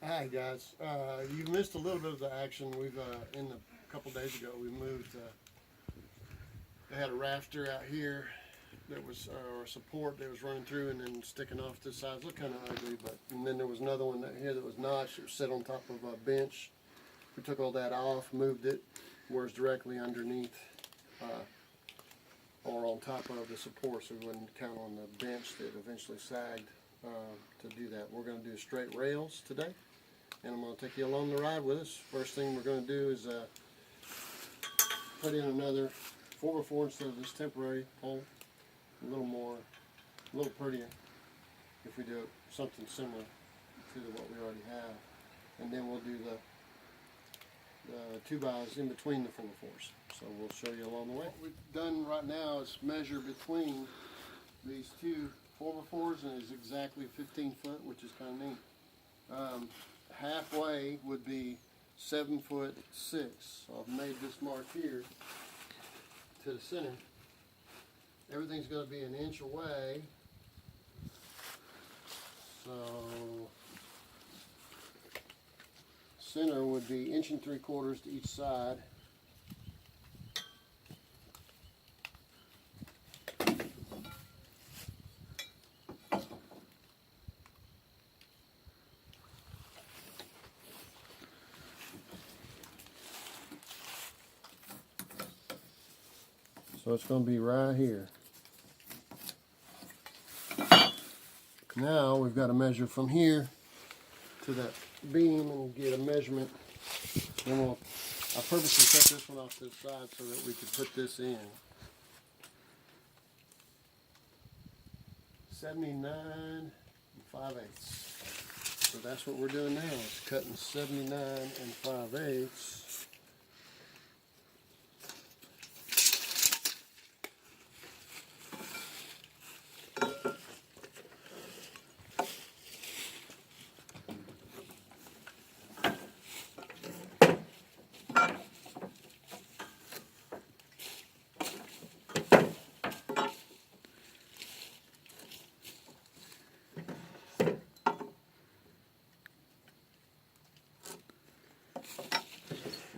Hi guys. You missed a little bit of the action. We've in the couple days ago we moved. They had a rafter out here that was or support that was running through and then sticking off to the sides. Looked kind of ugly, but and then there was another one that here that was notched. It was set on top of a bench. We took all that off, moved it where it's directly underneath or on top of the support, so we wouldn't count on the bench that eventually sagged to do that. We're going to do straight rails today, and I'm going to take you along the ride with us. First thing we're going to do is put in another 4x4 instead of this temporary pole. A little prettier if we do something similar to what we already have. And then we'll do the 2x in between the 4x4s. So we'll show you along the way. What we've done right now is measure between these two 4x4s, and it's exactly 15 foot, which is kind of neat. Halfway would be 7'6". So I've made this mark here to the center. Everything's going to be an inch away. So center would be 1 3/4 to each side. So it's going to be right here. Now we've got to measure from here to that beam and get a measurement. And I purposely cut this one off to the side so that we could put this in. 79 5/8. So that's what we're doing now. Is cutting 79 5/8.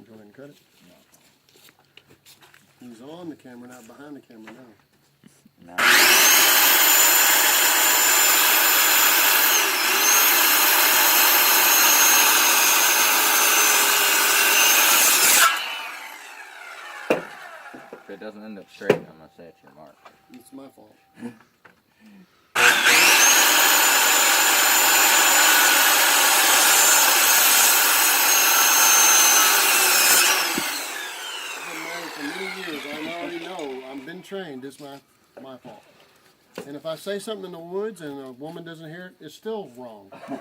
Go ahead and cut it. He's on the camera, not behind the camera now. No. If it doesn't end up straight, I'm gonna say it's your mark. It's my fault. For many years, I already know. I've been trained. It's my fault. And if I say something in the woods and a woman doesn't hear it, it's still wrong. Can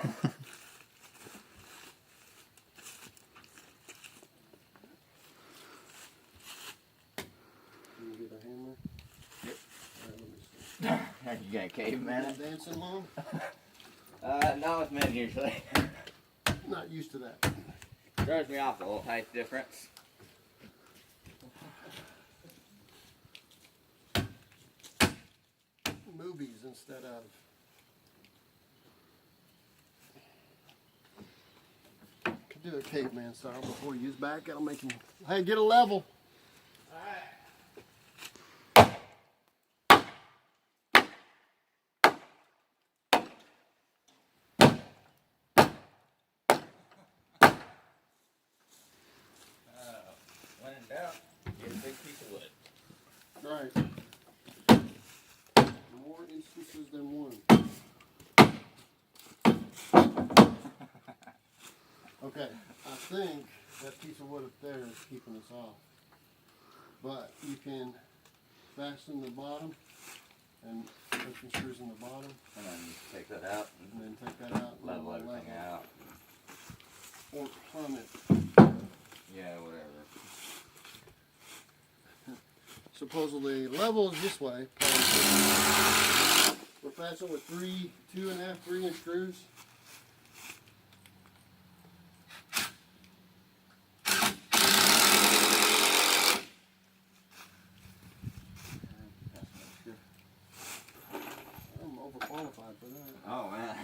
you get a hammer? Yep. All right, let me see. You got a caveman? Dancing long? Not with men usually. Not used to that. Throws me off a little height difference. Movies instead of. Could do a caveman style before you use back. That'll make him. Hey, get a level. When in doubt, get a big piece of wood. Right. More instances than one. Okay, I think that piece of wood up there is keeping us off. But you can fasten the bottom and put some screws in the bottom And then take that out and then take that out. and level everything out. Or plumb it. Yeah, whatever. Supposedly level is this way. We're fastening with 2.5, 3-inch screws. I'm overqualified for that. Oh man.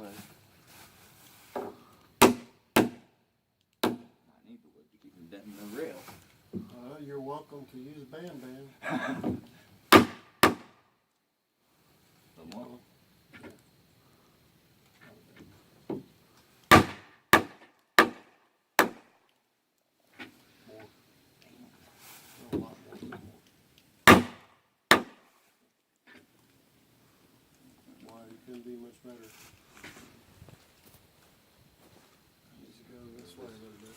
wood. I need the wood to keep from denting the rail. You're welcome to use Bam Bam. Some more. More. A lot more. Why it couldn't be much better. Needs to go this way a little bit.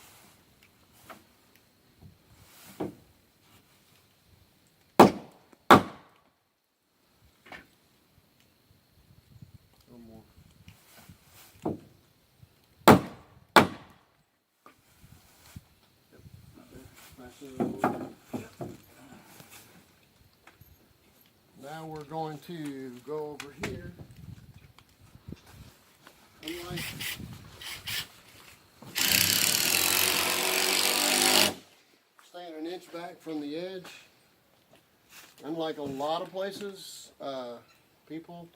A little more. Now we're going to go over here. Unlike staying an inch back from the edge, unlike a lot of places, people,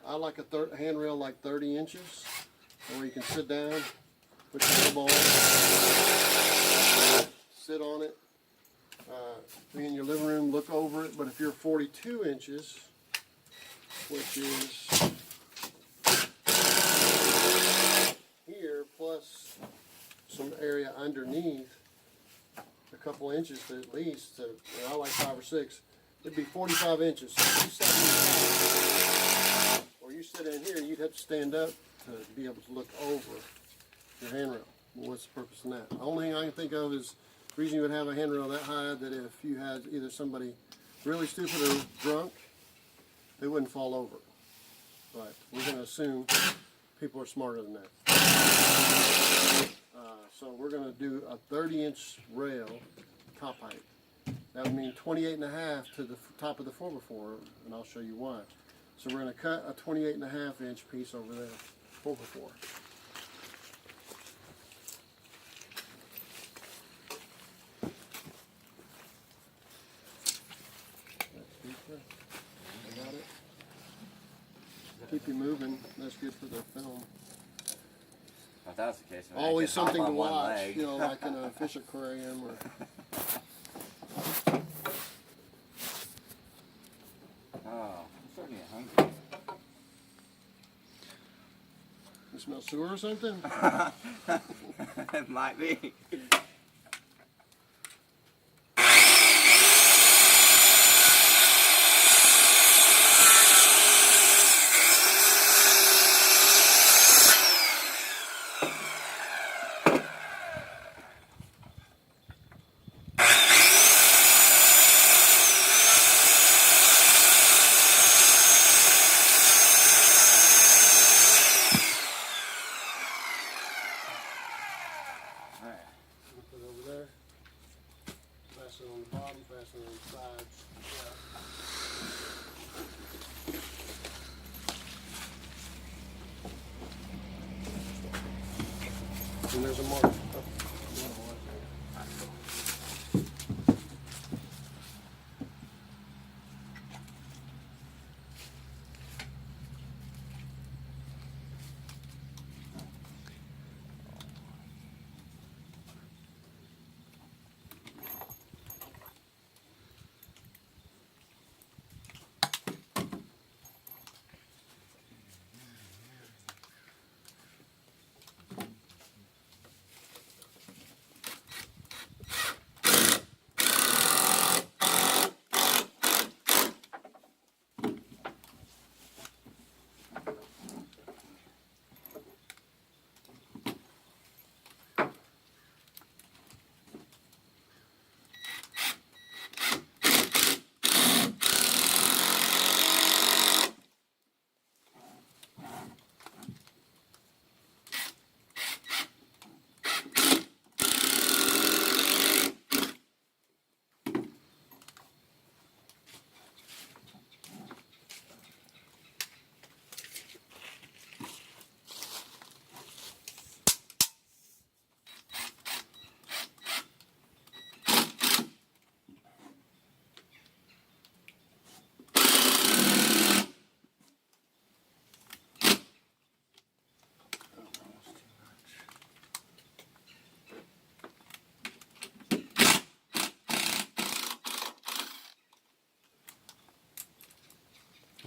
I like a handrail like 30 inches, where you can sit down, put your elbow on it, sit on it, be in your living room, look over it. But if you're 42 inches, which is here plus some area underneath, a couple inches at least, I like 5 or 6, it'd be 45 inches. So if you sat or you sit in here, you'd have to stand up to be able to look over your handrail. Well, what's the purpose in that? The only thing I can think of is the reason you would have a handrail that high, that if you had either somebody really stupid or drunk, they wouldn't fall over. But we're going to assume people are smarter than that. So we're going to do a 30-inch rail top height. That would mean 28.5 to the top of the 4x4, and I'll show you why. So we're going to cut a 28.5 inch piece over there, 4x4. I got it. Keep you moving. That's good for the film. If that's the case, then I Always could hop something to on one watch, leg. you know, like in a fish aquarium or. Oh, I'm starting to get hungry. You smell sewer or something? It might be. Put it over there. Fasten it on the bottom, fasten it on the sides. And there's a mark. Oh,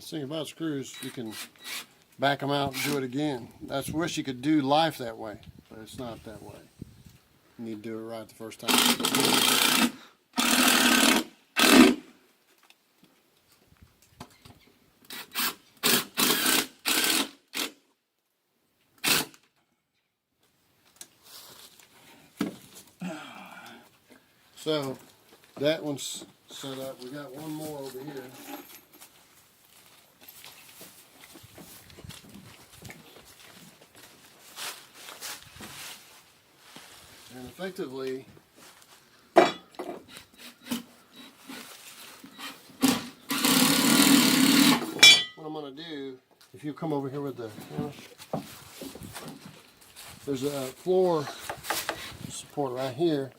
thing about screws, you can back them out and do it again. That's wish you could do life that way, but it's not that way. You need to do it right the first time. So that one's set up. We got one more over here. And effectively, what I'm going to do, if you come over here with the, there's a floor support right here,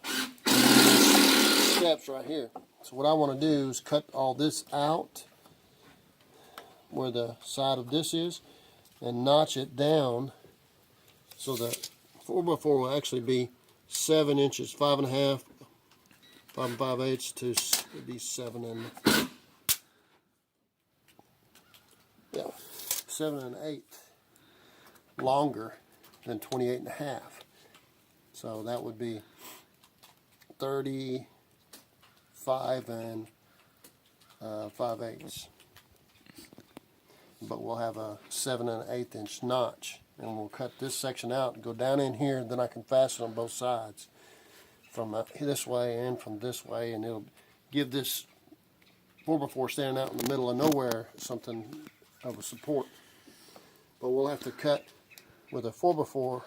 steps right here. So what I want to do is cut all this out where the side of this is and notch it down so the 4x4 will actually be 7 inches, 5.5, 5 5/8 to be 7 and 7 1/8 longer than 28.5. So that would be 35 and 5/8. But we'll have a 7 1/8 inch notch, and we'll cut this section out and go down in here, and then I can fasten on both sides from this way and from this way, and it'll give this 4x4 standing out in the middle of nowhere something of a support. But we'll have to cut with a 4x4,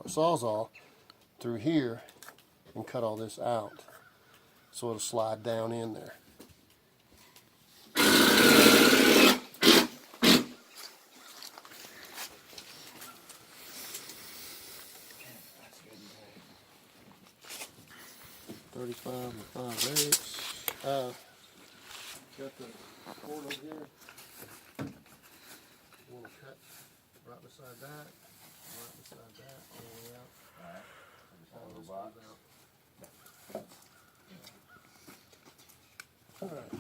a Sawzall through here and cut all this out so it'll slide down in there. $35 and 5/8. Got the cord over here. You want to cut right beside that, all the way out. Alright. All Little this box. comes out. All right.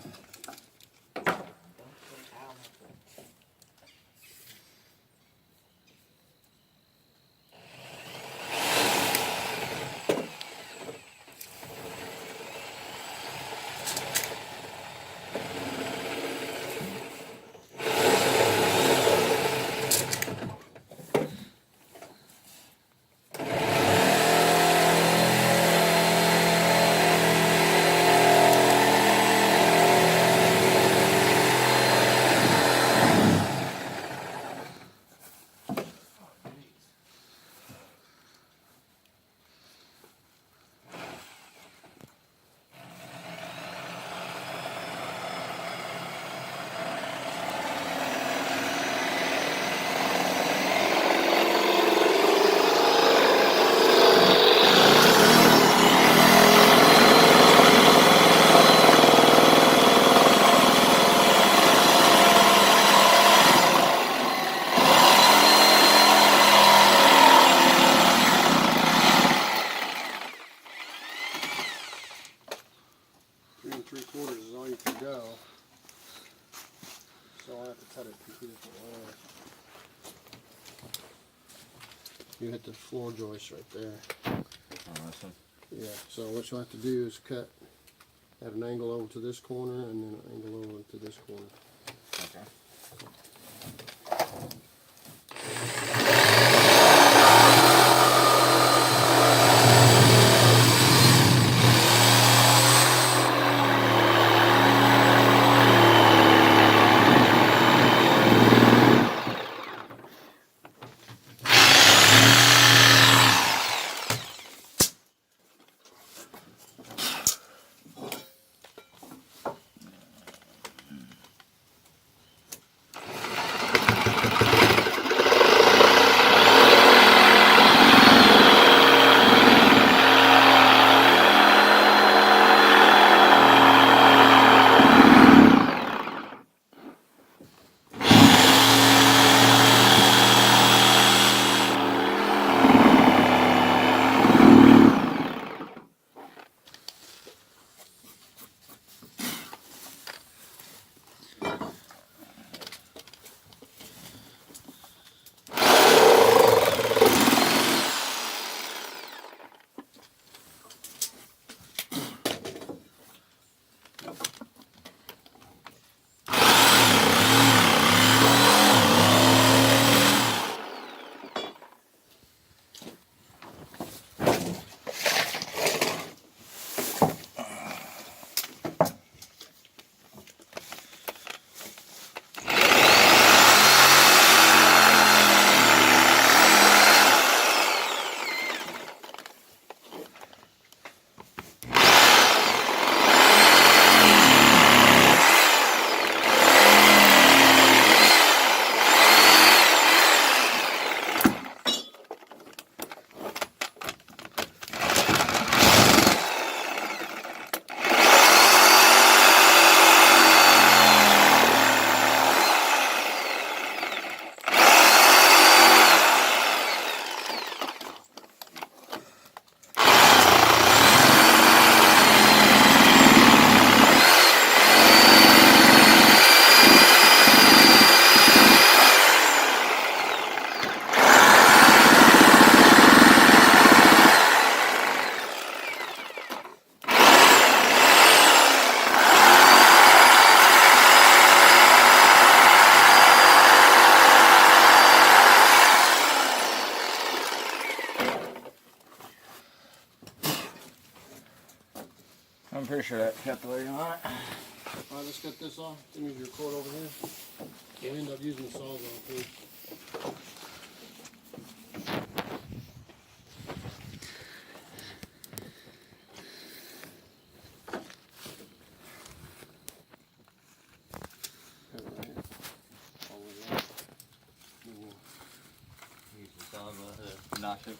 You hit the floor joist right there. Oh, this one? Yeah, so what you'll have to do is cut at an angle over to this corner and then an angle over to this corner. Okay. Alright, let's get this off. Give me your cord over here. We'll end up using the Sawzall too. Have it right here. All the way around. And we'll Use the Sawzall to notch it.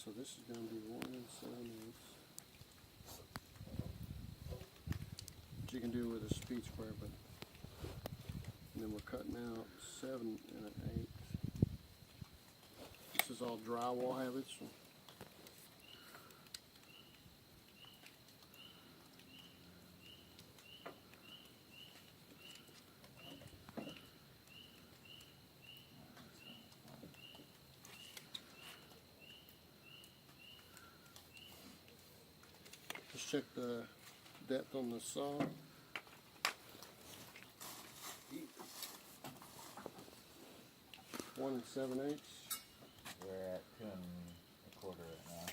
So this is going to be 1 7/8. Which you can do with a speed square, but and then we're cutting out 7 1/8. This is all drywall habits. Let's check the depth on the saw. One 7/8. We're at 2 1/4 right now.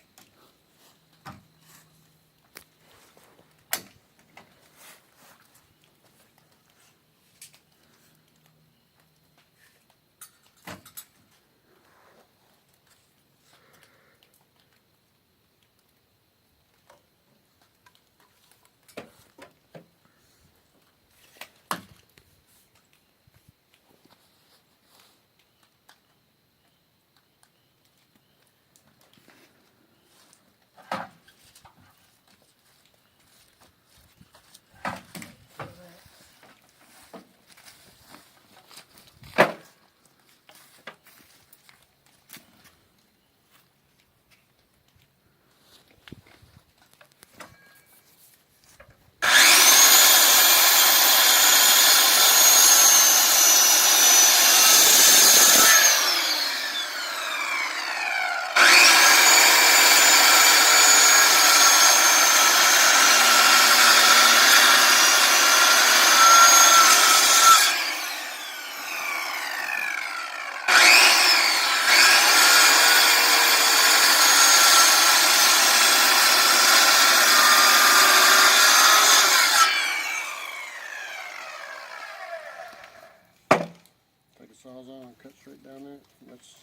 Sawzall and cut straight down there. That's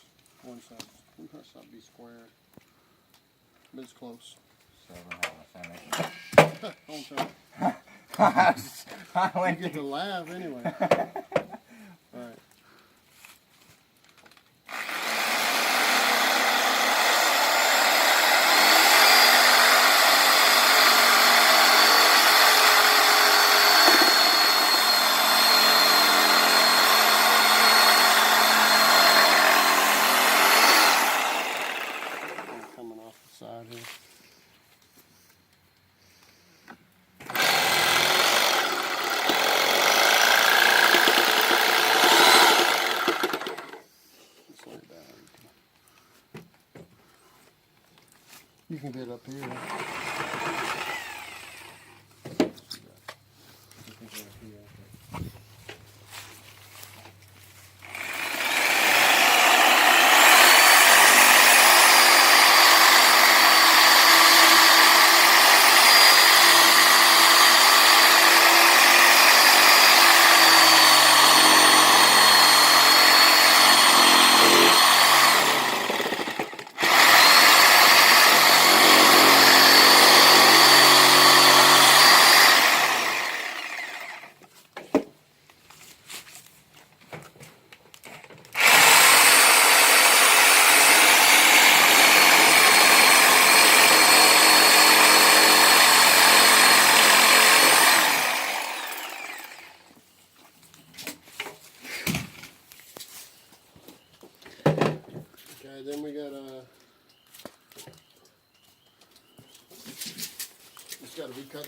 one side. One side be square, but it's close. So we're having a sandwich. Don't tell me. I You went get to to laugh anyway. All right. Coming off the side here.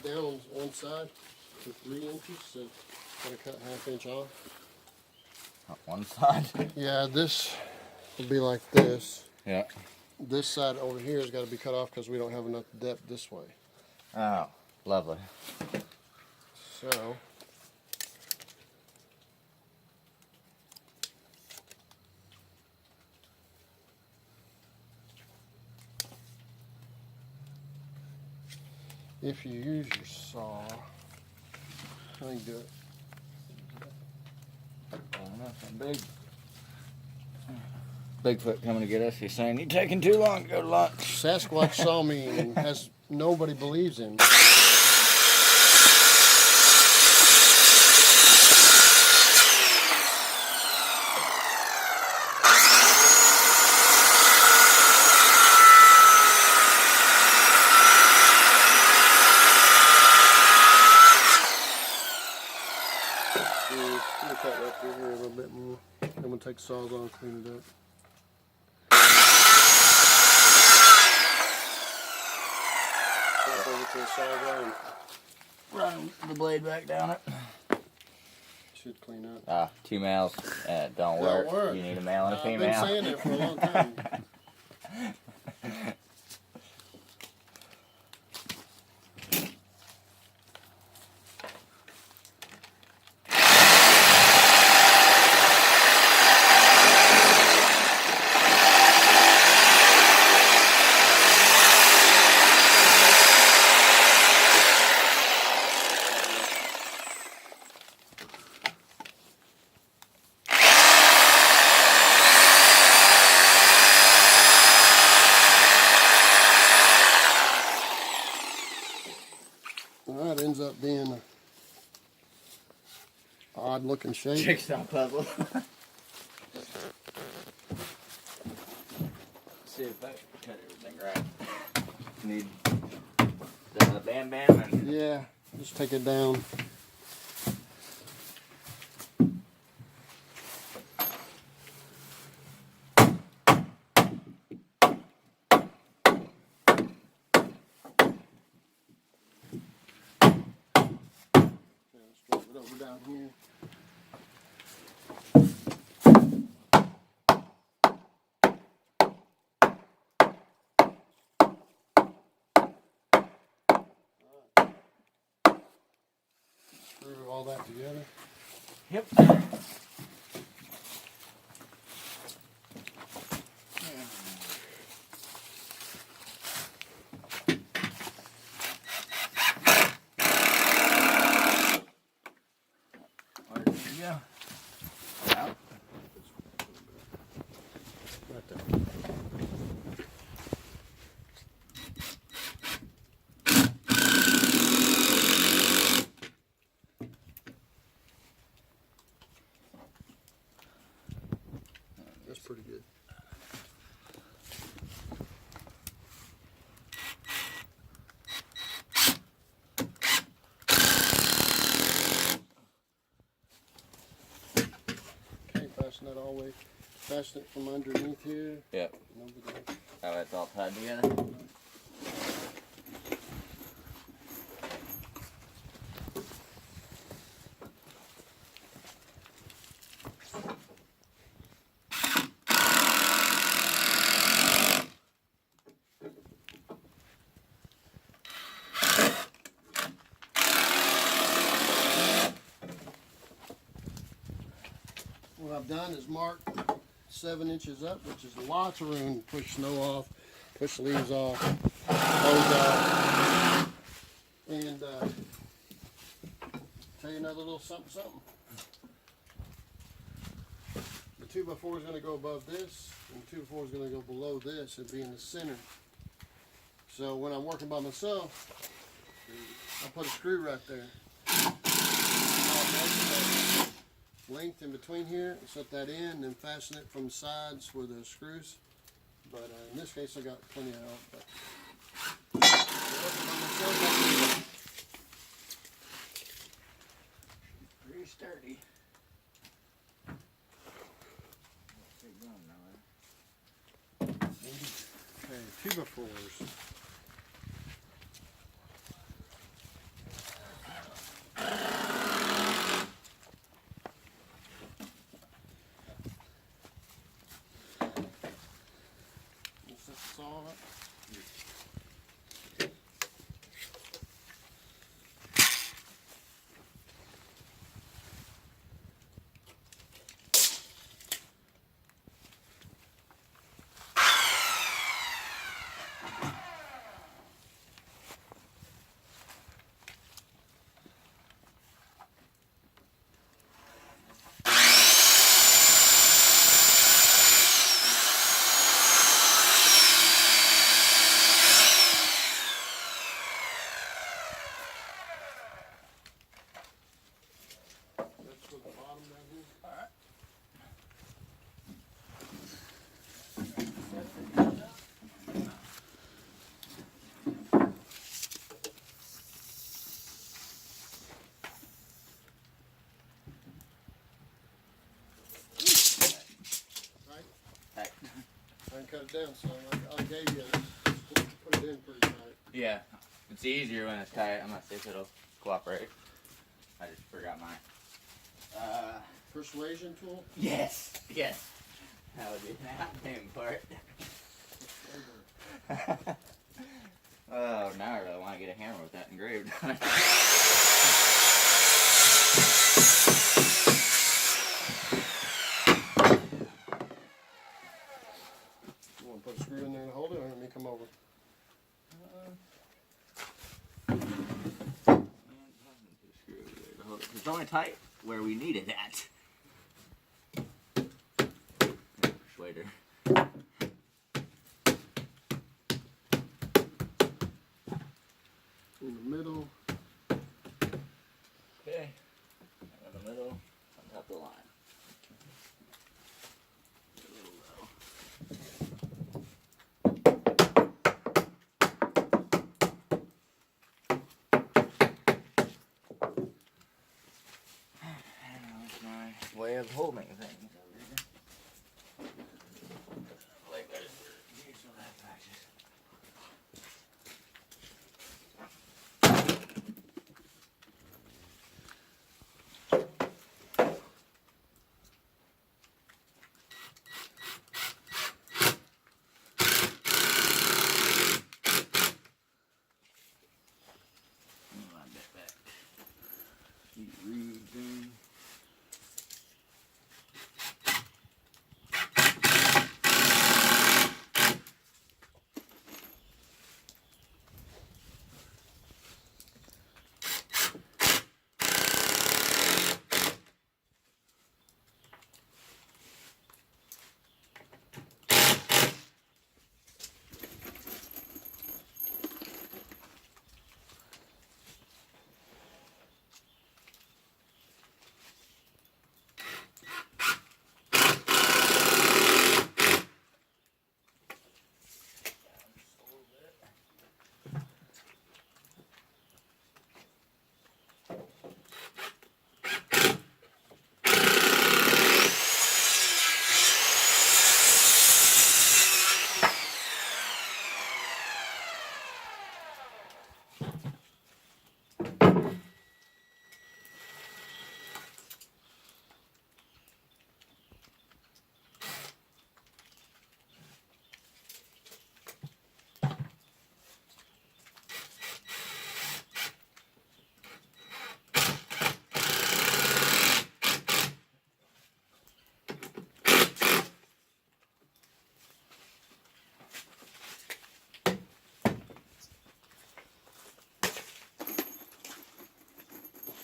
cut down on one side to 3 inches, so gotta cut 1/2 inch off. One side. Yeah, this will be like this. Yeah. This side over here has got to be cut off because we don't have enough depth this way. Oh, lovely. So, if you use your saw, how do you do it? Big. Bigfoot coming to get us. He's saying, "You're taking too long to go to lunch." Sasquatch saw me and has nobody believes him. We'll cut right through here a little bit more. I'm gonna take the saws on and clean it up. Flip over to the saw gun. Run the blade back down it. Should clean up. Ah, 2 males. Don't Don't work. work. You need a male and a I've female. been saying that for a long time. Well, it ends up being an odd looking shape. Jigsaw puzzle. See if I cut everything right. Need the bam bam and Yeah, just take it down. Let's drop it over down here. Screw all that together. yep. Where did you go? Out. Right there. That's pretty good. Okay, fasten that all the way. Fasten it from underneath here Yep. and over there. Oh, that's all tied together. What I've done is mark 7 inches up, which is lots of room to push snow off, push leaves off, hose off, and tell you another little something, something. The 2x4 is going to go above this, and the 2x4 is going to go below this and be in the center. So when I'm working by myself, I put a screw right there. Length in between here, set that in, and then fasten it from the sides where the screws. But in this case, I got plenty of help. But Pretty sturdy. okay, 2x4s. cut it down some. I gave you put it in pretty tight. Yeah, it's easier when it's tight. I'm gonna see if it'll cooperate. I just forgot mine. Persuasion tool. Yes, yes. That would be the name for it. Oh, now I really want to get a hammer with that engraved on it. You want to put a screw in there to hold it, or let me come over? It's only tight where we need it at. Persuader. In the middle. Okay. In the middle, on top of the line. A little low. That's my way of holding things over here. Like that is for use of that practice.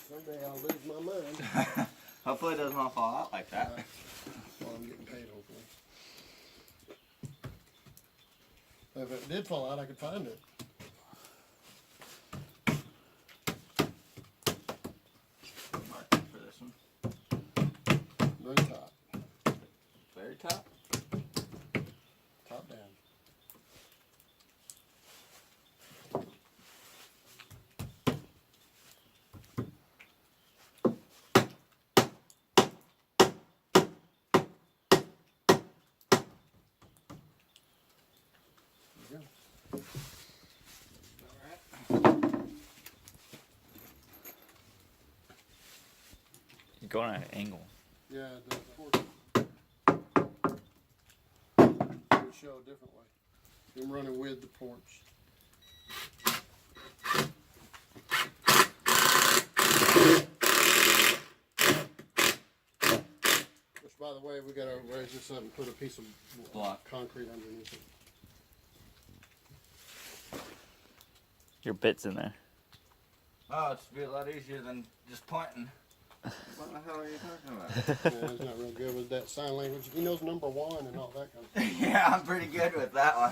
Someday I'll lose my mind. Hopefully it doesn't all fall out like that. Well, I'm getting paid, hopefully. If it did fall out, I could find it. Mark for this one. Very top. Very top. Top down. There you You're going at an angle. go. Yeah, the porch would show a different way. I'm running with the porch. Which, by the way, we gotta raise this up and put a piece of Block. concrete underneath it. Your bit's in there. Oh, it's be a lot easier than just pointing. What the hell are you talking about? Yeah, he's not real good with that sign language. He knows number one and all that kind of stuff. Yeah, I'm pretty good with that one.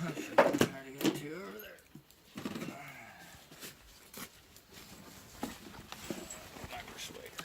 I should try to get two over there. My persuader.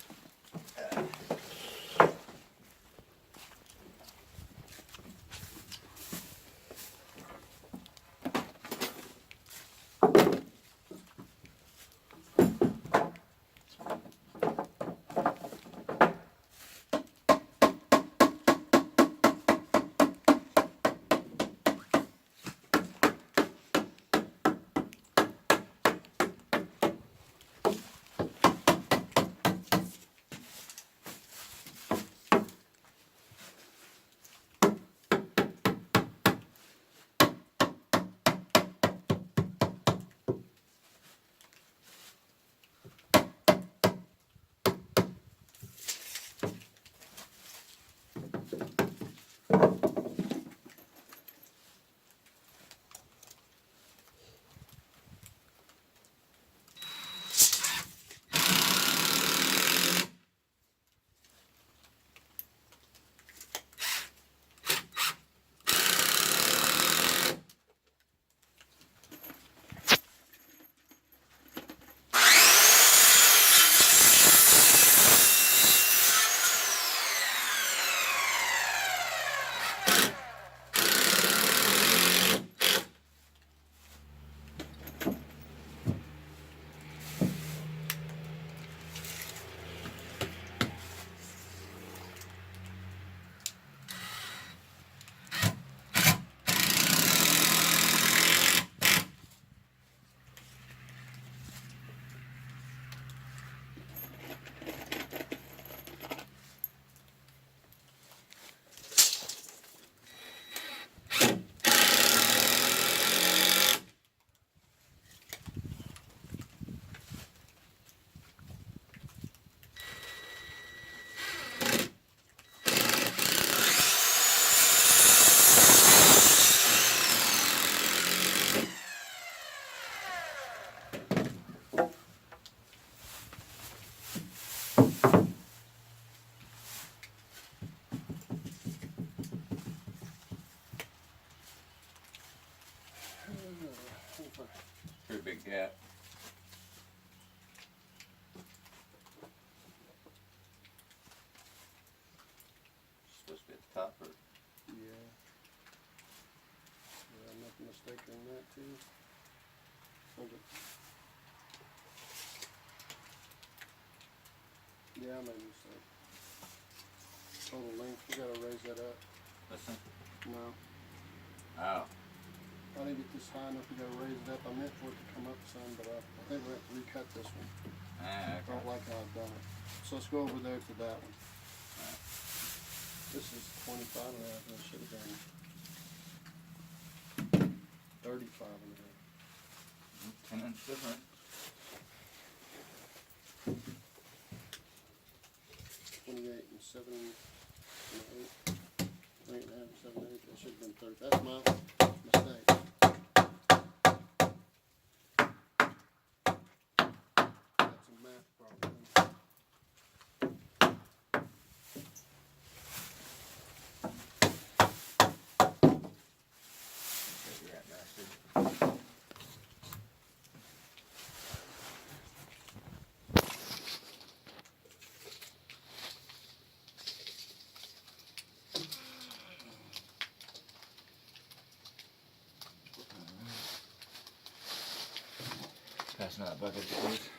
Pretty big gap. Supposed to be at the top or Yeah. Did I make a mistake on that too? Okay. Yeah, I made a mistake. Total length, you gotta raise that up. listen. No, Oh. I didn't get this high enough, you gotta raise it up. I meant for it to come up some, but I think we're gonna have to recut this one. I Okay. don't like how I've done it. So let's go over there to that one. Alright. This is 25 and a half, and it should have been 35 and a half. 10 inch different. 28 and 7 and 8. 28 and a half and 7 and 8. That should have been 30. That's my mistake. That's a math problem. Where's your at, bastard? Pass another bucket, please.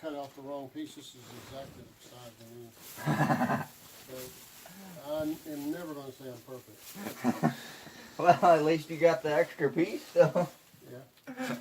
cut off the wrong piece. This is exactly the size we need. So I am never gonna say I'm perfect. Well, at least you got the extra piece, so. Yeah.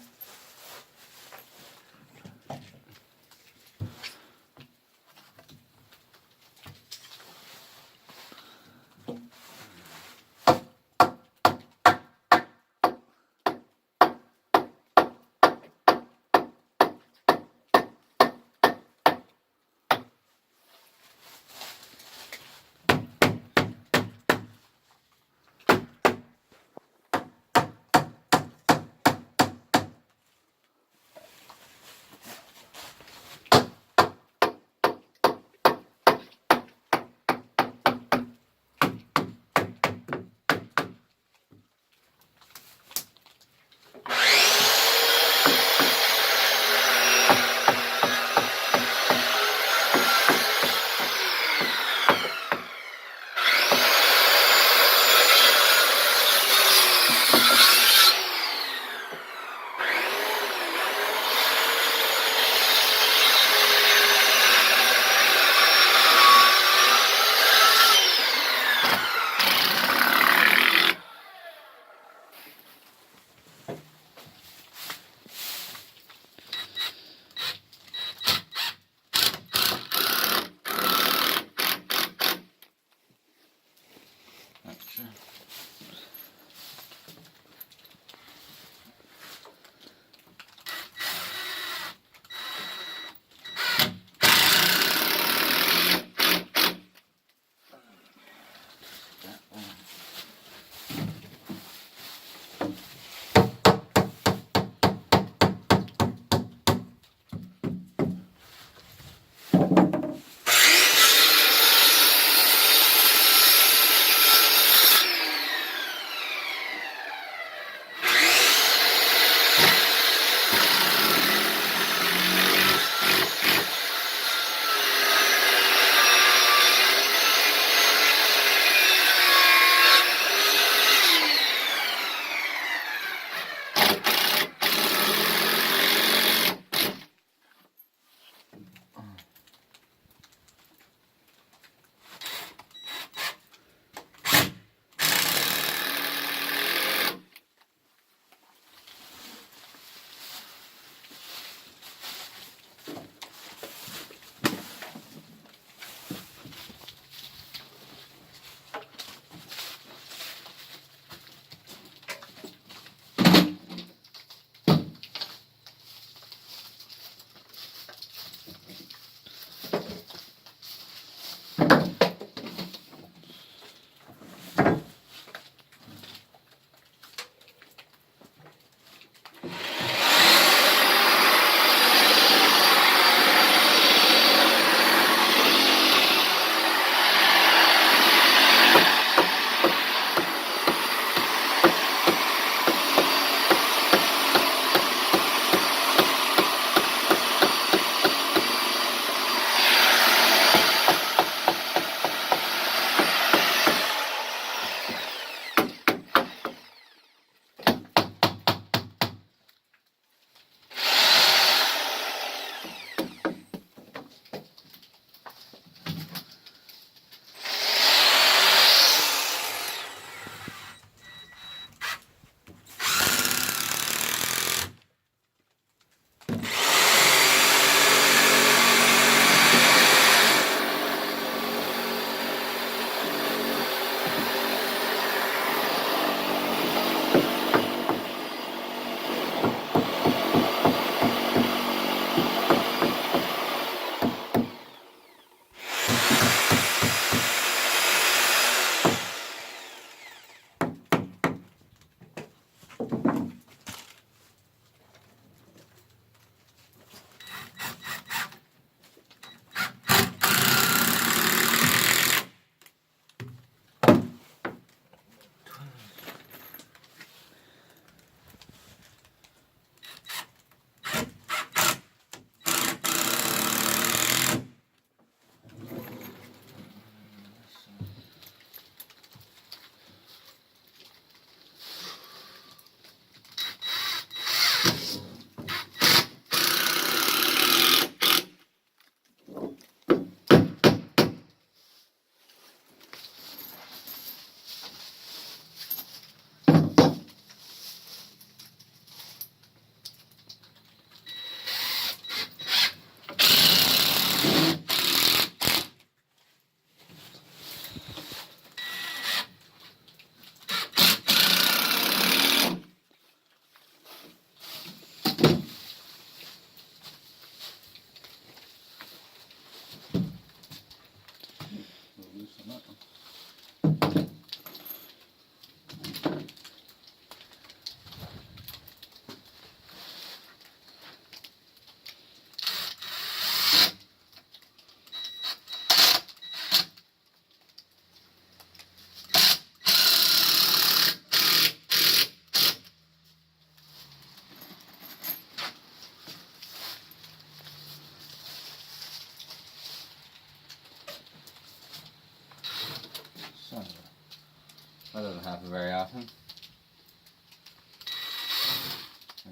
That doesn't happen very often.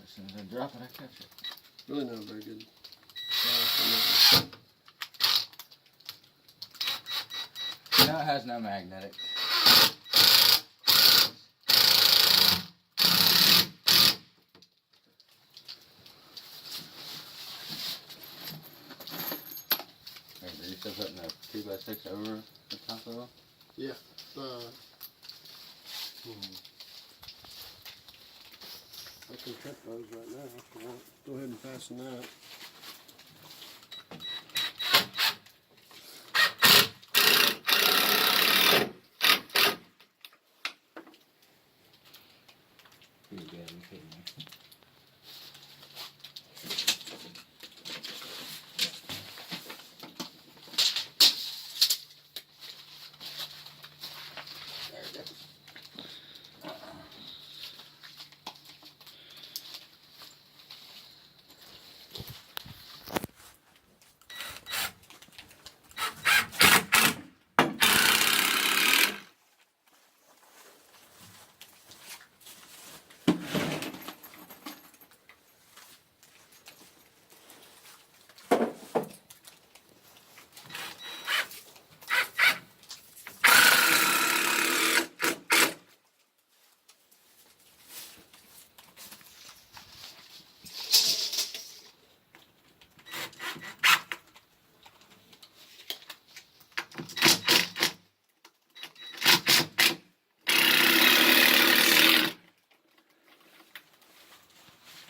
As soon as I drop it, I catch it. Really not very good. Uh, No, it has no magnetic. Are you still putting a 2x6 over the top of it? Yeah. I can cut those right now if you want. Go ahead and fasten that. Pretty good, you kidding me? There it goes.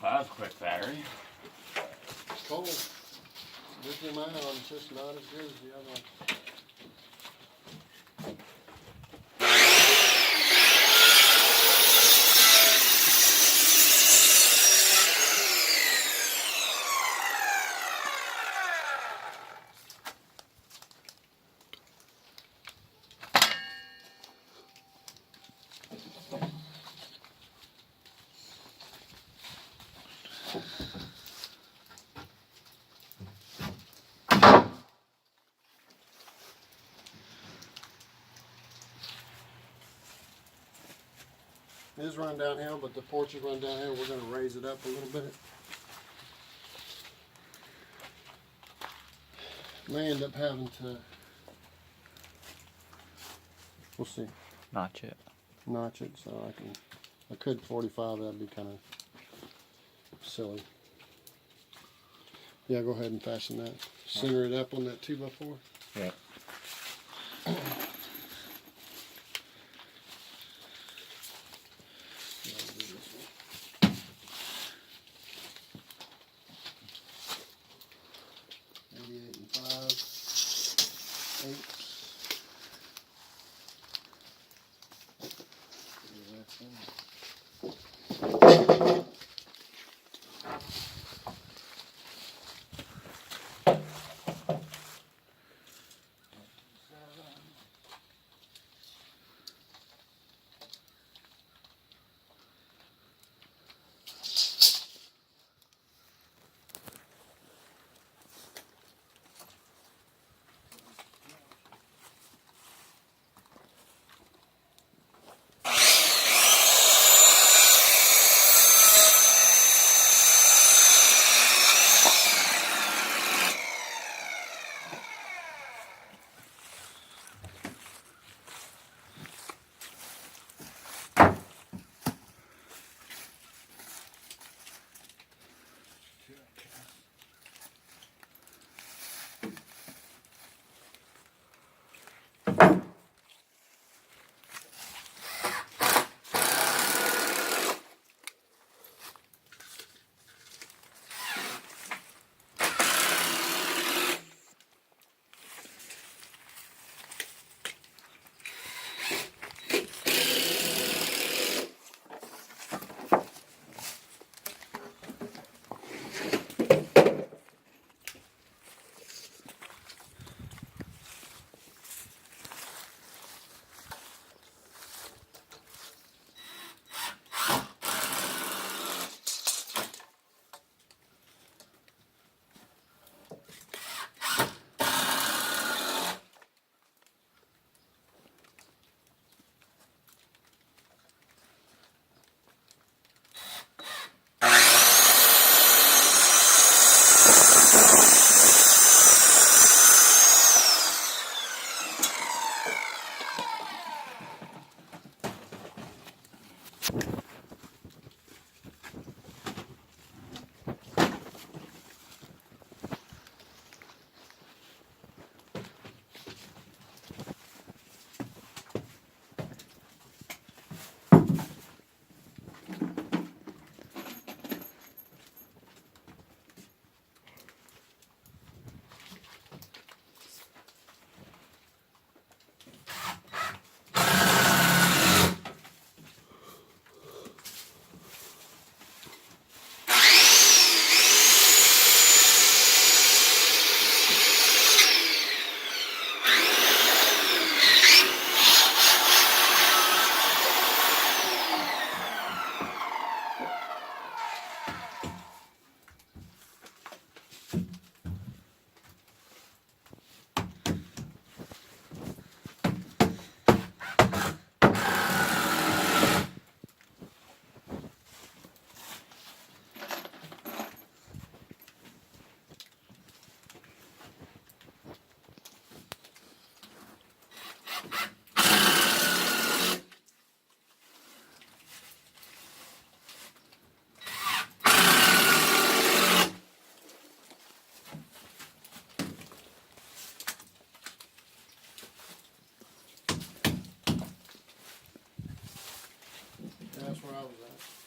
That was a quick battery. Cold. Lithium ion is just not as good as the other one. It is running downhill, but the porch is running downhill. We're going to raise it up a little bit. May end up having to, we'll see, Notch it. notch it so I could 45, that'd be kind of silly. Yeah, go ahead and fasten that. Center it up on that 2x4. Yeah.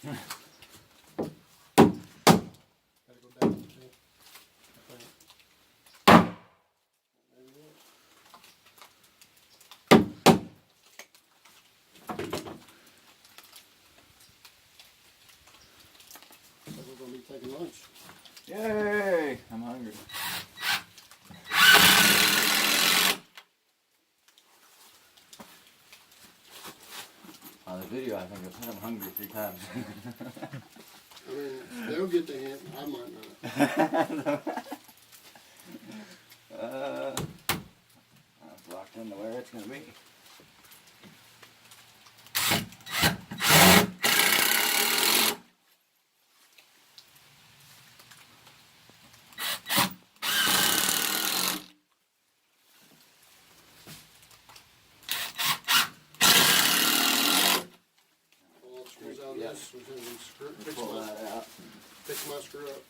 Gotta go down to, I think. There you go. So we're gonna be taking lunch. Yay! I'm hungry. On the video, I think I said I'm hungry 3 times. I mean, they'll get the hint. I might not. I'm locked into where it's gonna be. Pull all the screws out of Yeah. this. We're gonna fix Pull my, that out. fix my screw up.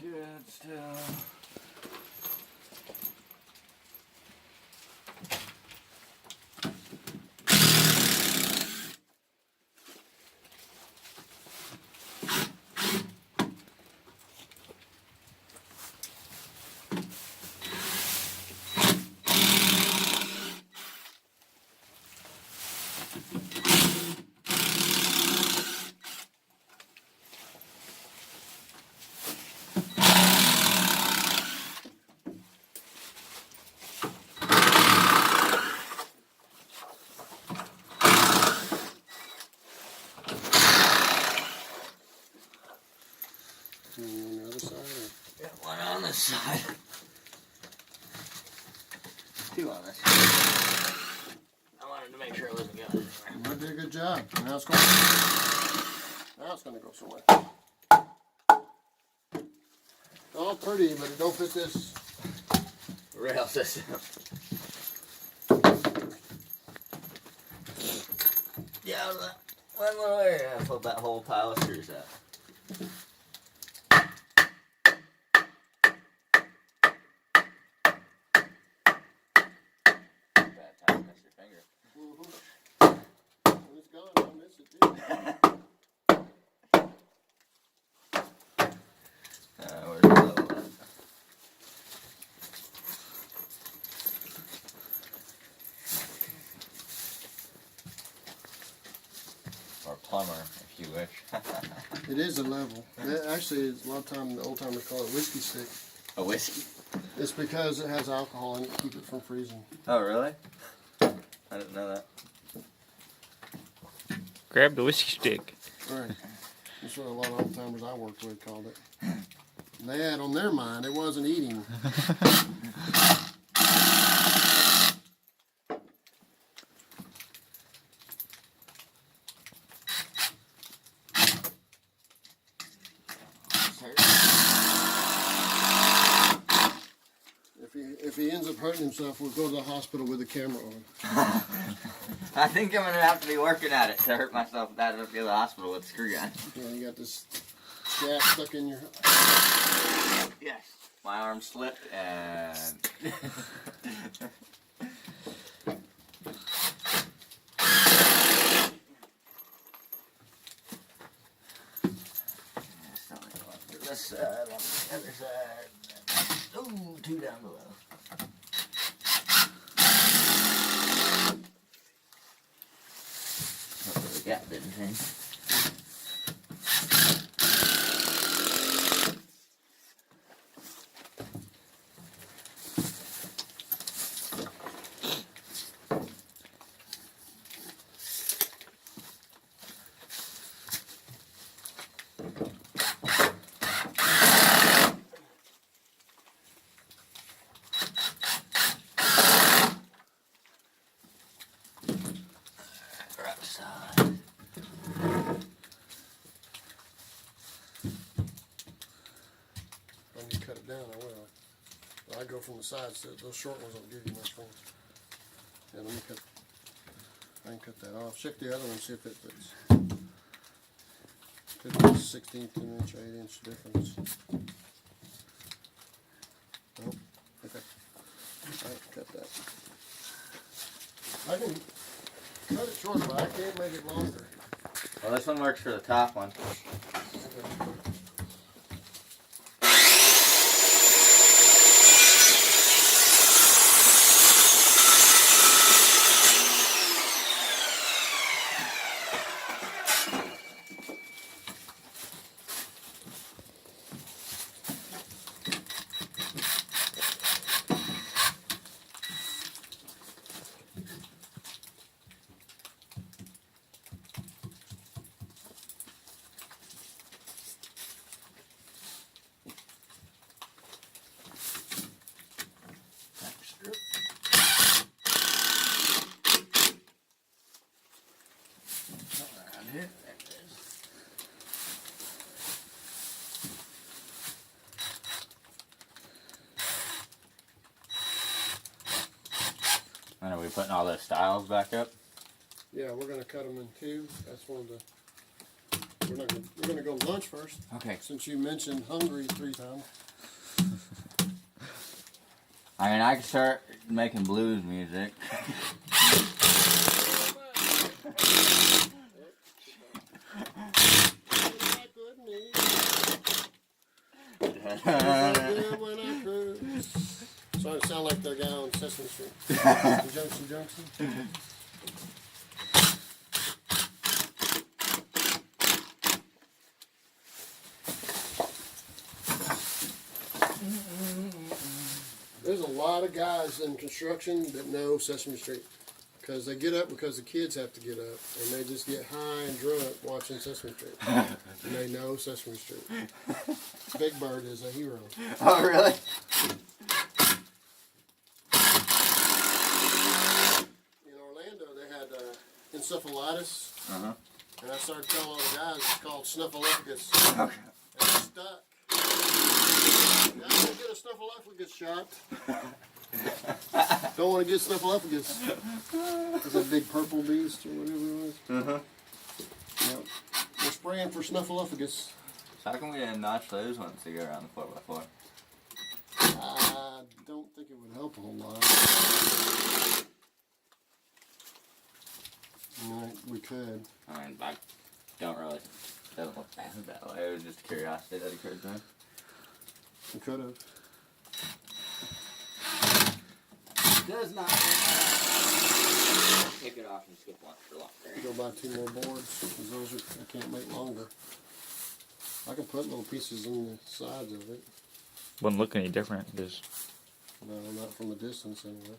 Good stuff. And on the other side. Or? Got one on this side. 2 on this side. I wanted to make sure it wasn't going anywhere. You did a good job. Now it's going. Now it's going to go somewhere. It's all pretty, but it don't fit this. Rail system. Yeah, one little area. I pulled that whole pile of screws out. Bad time to miss your finger. When it's gone, I'll miss it too. Where's the level at? Or plumber, if you wish. It is a level. Actually, a lot of time the old timers call it whiskey stick. A whiskey? It's because it has alcohol in it to keep it from freezing. Oh, really? I didn't know that. Grab the whiskey stick. Right. That's what a lot of old timers I worked with called it. And they had on their mind it wasn't eating. If he ends up hurting himself, we'll go to the hospital with the camera on. I think I'm gonna have to be working at it to hurt myself without having to go to the hospital with a screw gun. Yeah, you got this shaft stuck in your. Yes. My arm slipped and. This side, on the other side. Ooh, 2 down below. Hopefully the gap didn't change. Right side. I go from the sides, so those short ones don't give you much room. Yeah, let me cut, I can cut that off. Check the other one, see if it fits. Could be a 1/16 inch or 8-inch difference. Nope, okay. Alright, cut that. I can cut it shorter, but I can't make it longer. Well, this one works for the top one. And are we putting all those styles back up? Yeah, we're gonna cut them in two. That's one of the. We're gonna go lunch first. Okay. Since you mentioned hungry 3 times. I mean, I can start making blues music. Starting to sound like the guy on Sesame Street. Junction. There's a lot of guys in construction that know Sesame Street. Because they get up because the kids have to get up. And they just get high and drunk watching Sesame Street. And they know Sesame Street. Big Bird is a hero. Oh, really? In Orlando, they had encephalitis. Uh-huh. And I started telling all the guys it's called snuffleupagus. Okay. And it stuck. Guys, don't get a snuffleupagus shot. Don't want to get snuffleupagus. It's a big purple beast or whatever it was. Uh-huh. Yep. We're spraying for snuffleupagus. So how come we didn't notch those ones to go around the 4x4? I don't think it would help a whole lot. Right, we could. I mean, I don't really. Doesn't look bad that way. It was just a curiosity that occurred to me. We could have. Does not. Take it off and skip lunch for longer. Go buy 2 more boards, because those I can't make longer. I can put little pieces in the sides of it. Wouldn't look any different. Just No, not from a distance anyway.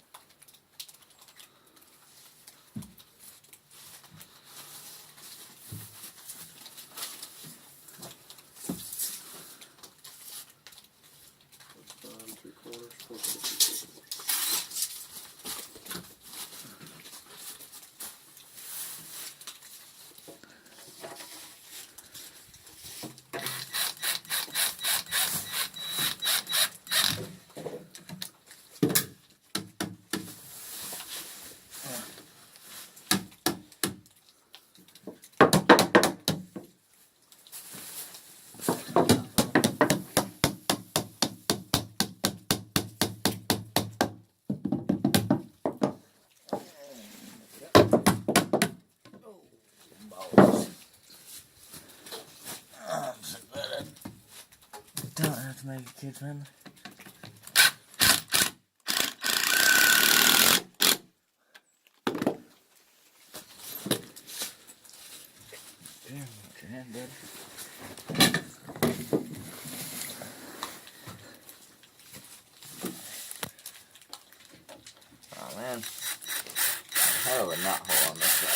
That's 5 3/4, 4 3/4. Don't have to make it kid friendly. Damn, what's your hand, bud? Oh man, hell of a knot hole on this side.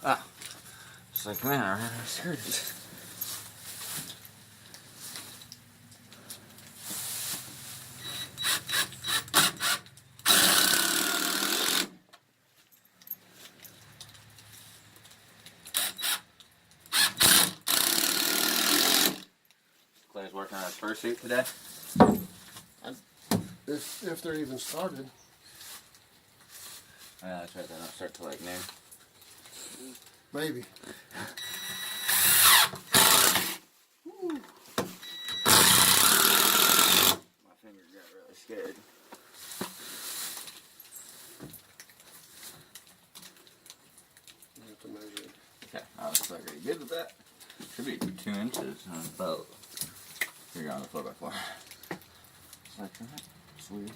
Ah. It's like, man, I scared it. Clay's working on his fursuit today. If they're even started. Yeah, that's right. They don't start till like noon. Maybe. My finger got really scared. You have to measure it. Okay, I was like, are you good with that? Should be 2 inches on the boat. Here you're on the 4x4. It's like that. It's weird.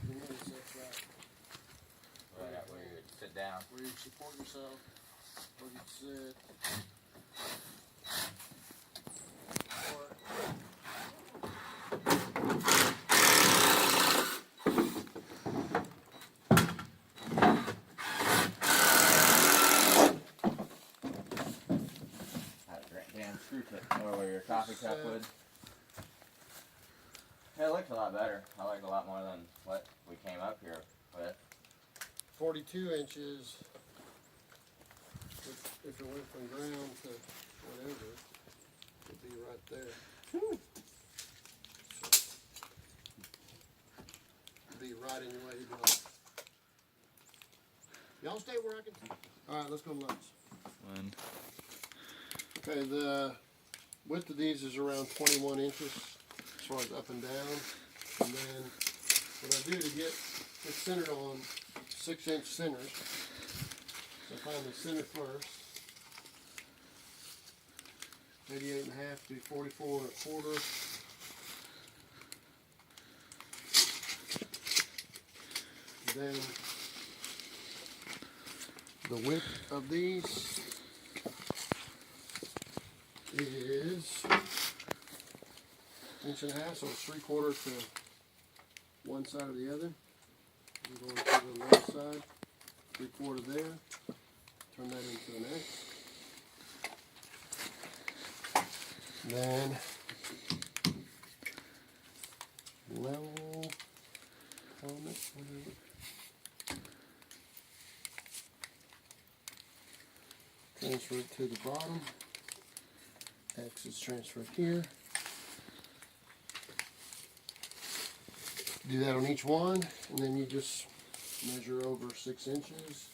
You notice that's right. Right where you sit down. Where you support yourself, where you sit. Had a great damn screw tip. Or where your coffee cup would. Yeah, it looks a lot better. I like it a lot more than what we came up here with. 42 inches. If it went from ground to whatever, it'd be right there. So, it'd be right in your way. You'd be like, y'all stay where I can. All right, let's go to lunch. One. Okay, the width of these is around 21 inches as far as up and down. And then what I do to get it centered on 6-inch centers, so I find the center first. 88 and a half to 44 and a quarter. Then the width of these is 1.5 inches, so it's 3/4 to one side or the other. I'm going to the left side, 3/4 there. Turn that into an X. Then level element, whatever. Transfer it to the bottom. X is transferred here. Do that on each one, and then you just measure over 6 inches.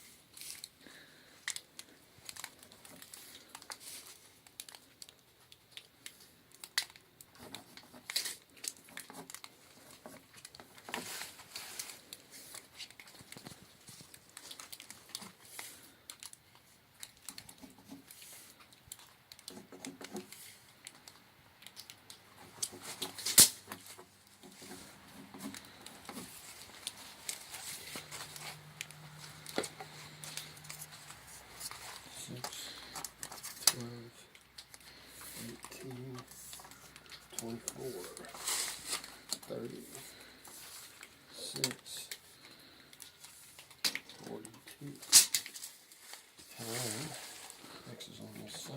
X is on this side.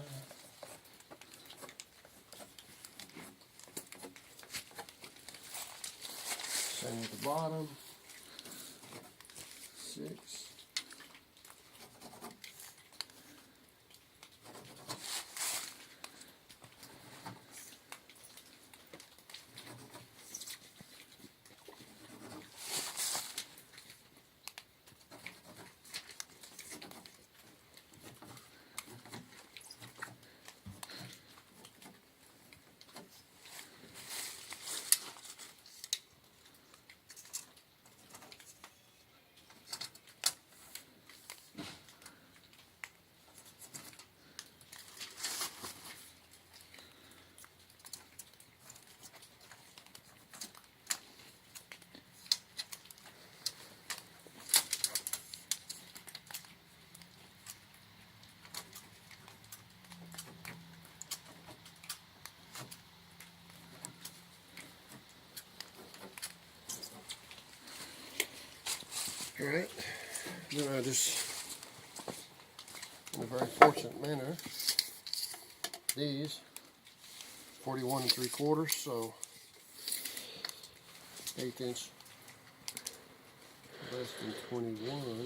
Same at the bottom. 6. Alright, then I just, in a very fortunate manner, these 41 3/4, so 1/8 inch less than 21. Double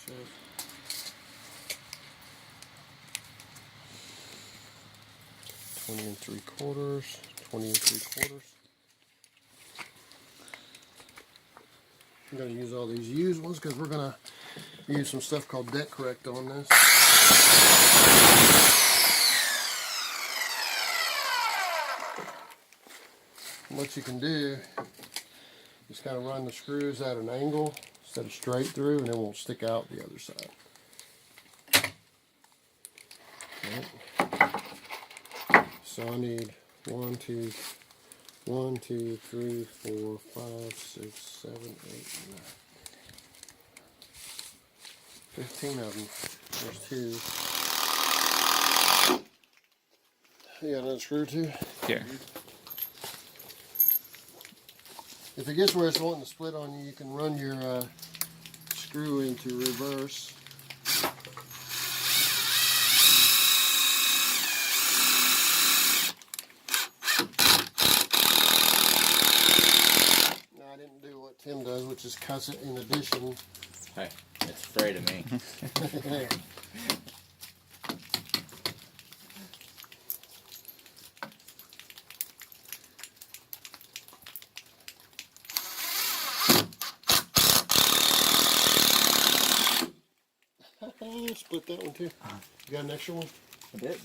check. 20 3/4, 20 3/4. I'm going to use all these used ones because we're going to use some stuff called Deck Correct on this. And what you can do is kind of run the screws at an angle instead of straight through, and it won't stick out the other side. Right. So I need 1, 2, 3, 4, 5, 6, 7, 8, 9. 15 of them. There's 2. You got another screw too? Here. If it gets where it's wanting to split on you, you can run your screw into reverse. Now I didn't do what Tim does, which is cuts it in addition. Hey, it's afraid of me. Split that one too. You got an extra one? I did.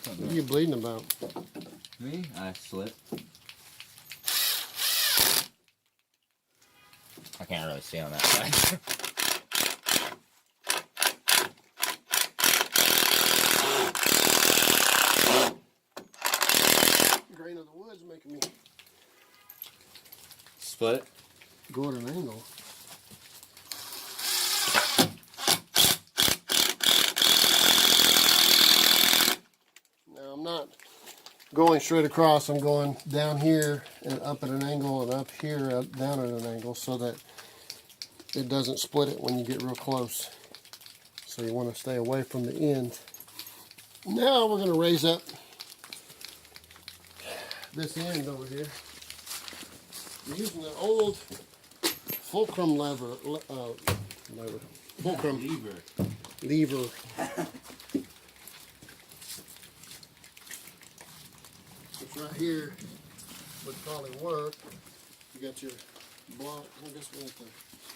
What are you bleeding about? Me? I slipped. I can't really see on that side. Grain of the wood's making me Split? go at an angle. Now I'm not going straight across, I'm going down here and up at an angle and up here down at an angle so that it doesn't split it when you get real close. So you want to stay away from the end. Now we're going to raise up this end over here. I'm using the old fulcrum lever, fulcrum lever. It's right here would probably work. You got your block. I guess we have to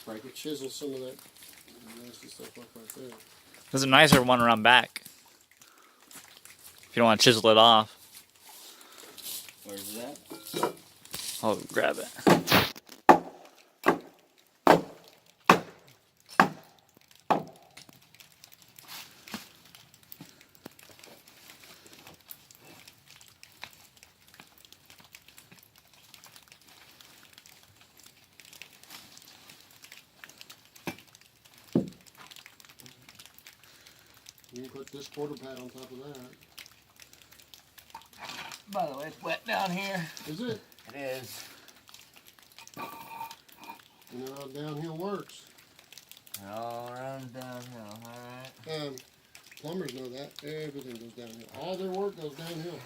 break it, chisel some of that nasty stuff up right there. There's a nicer one around back. If you don't want to chisel it off, Where's that? I'll grab it. You can put this quarter pad on top of that. By the way, it's wet down here. Is it? It is. You know how downhill works. It all runs downhill, alright? Plumbers know that. Everything goes downhill. All their work goes downhill.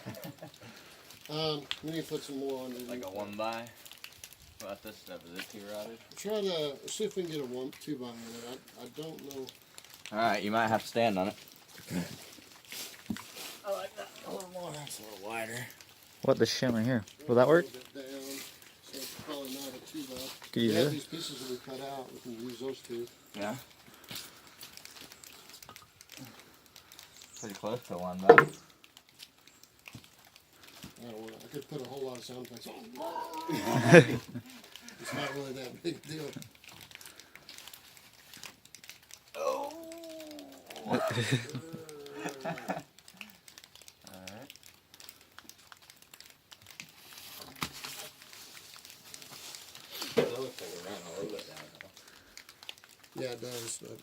We need to put some more on there. Like a 1x? What about this stuff? Is it too rotted? Try to see if we can get a 2x in it. I don't know. Alright, you might have to stand on it. I like that a little more. That's a little wider. What, the shimmer here? Will that work? Down, so it's probably not a 2x. Could you We do have it? these pieces that we cut out. We can use those two. Yeah. Pretty close to 1x. I could put a whole lot of sound effects on. It's not really that big a deal. Oh. Alright. little bit down though. Yeah, it does. But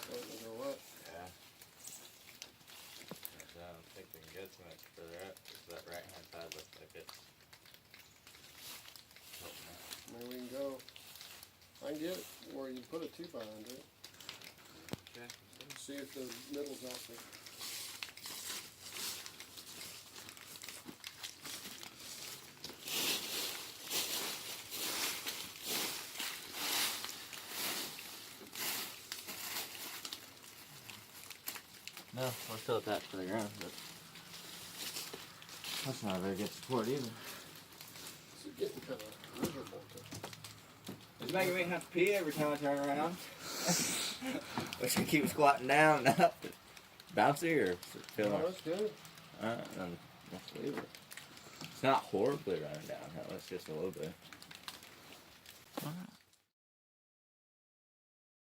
starting to go up. Yeah. I don't think we can get too much further up because that right hand side looks like it's. Maybe we can go. I can get it where you put a 2 by under it. Okay. See if the middle's out there. No, we're still attached to the ground, but that's not a very good support either. It's getting kind of miserable to. It's making me have to pee every time I turn around. We should keep squatting down now. Bouncy or feel No, like that's good. then let's leave it. It's not horribly running downhill, it's just a little bit. Alright.